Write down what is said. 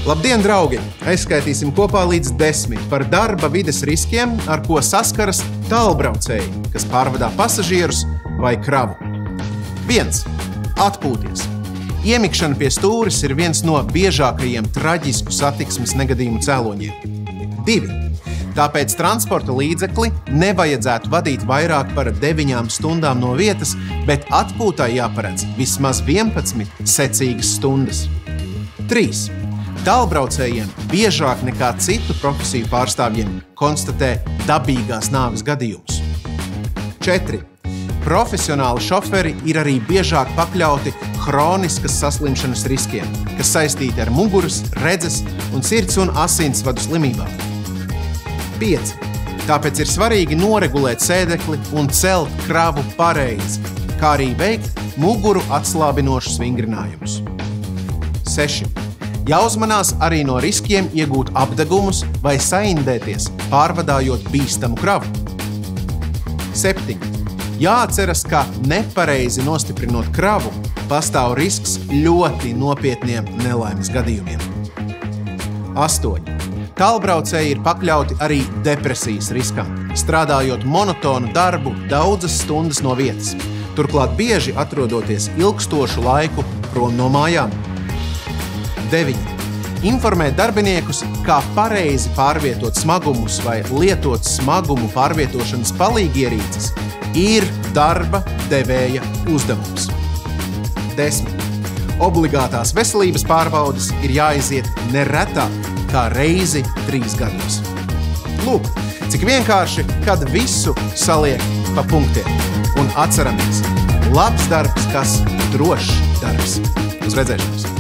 Labdien, draugi! Aizskaitīsim kopā līdz 10 par darba vides riskiem, ar ko saskaras tālbraucēji, kas pārvadā pasažierus vai kravu. 1. Atpūties. Iemikšana pie stūres ir viens no biežākajiem traģisku satiksmes negadījumu cēloņiem. 2. Tāpēc transporta līdzekli nevajadzētu vadīt vairāk par 9 stundām no vietas, bet atpūtai jāparedz vismaz 11 secīgas stundas. 3. Tālbraucējiem biežāk nekā citu profesiju pārstāvjiem konstatē dabīgās nāves gadījumus. 4. Profesionāli šoferi ir arī biežāk pakļauti hroniskas saslimšanas riskiem, kas saistīti ar muguras, redzes un sirds un asinsvadu slimībām. 5. Tāpēc ir svarīgi noregulēt sēdekli un celt kravu pareizi, kā arī veikt muguru atslābinošus vingrinājumus. 6. Jāuzmanās arī no riskiem iegūt apdegumus vai saindēties, pārvadājot bīstamu kravu. 7. Jāatceras, ka nepareizi nostiprinot kravu, pastāv risks ļoti nopietniem nelaimes gadījumiem. 8. Tālbraucēji ir pakļauti arī depresijas riskam, strādājot monotonu darbu daudzas stundas no vietas, turklāt bieži atrodoties ilgstošu laiku prom no mājām. 9. Informēt darbiniekus, kā pareizi pārvietot smagumus vai lietot smagumu pārvietošanas palīgierīces ir darba devēja uzdevums. 10. Obligātās veselības pārbaudes ir jāiziet neretāk kā reizi 3 gados. Lūk, cik vienkārši, kad visu saliek pa punktiem. Un atceramies, labs darbs, kas drošs darbs. Uz redzēšanos!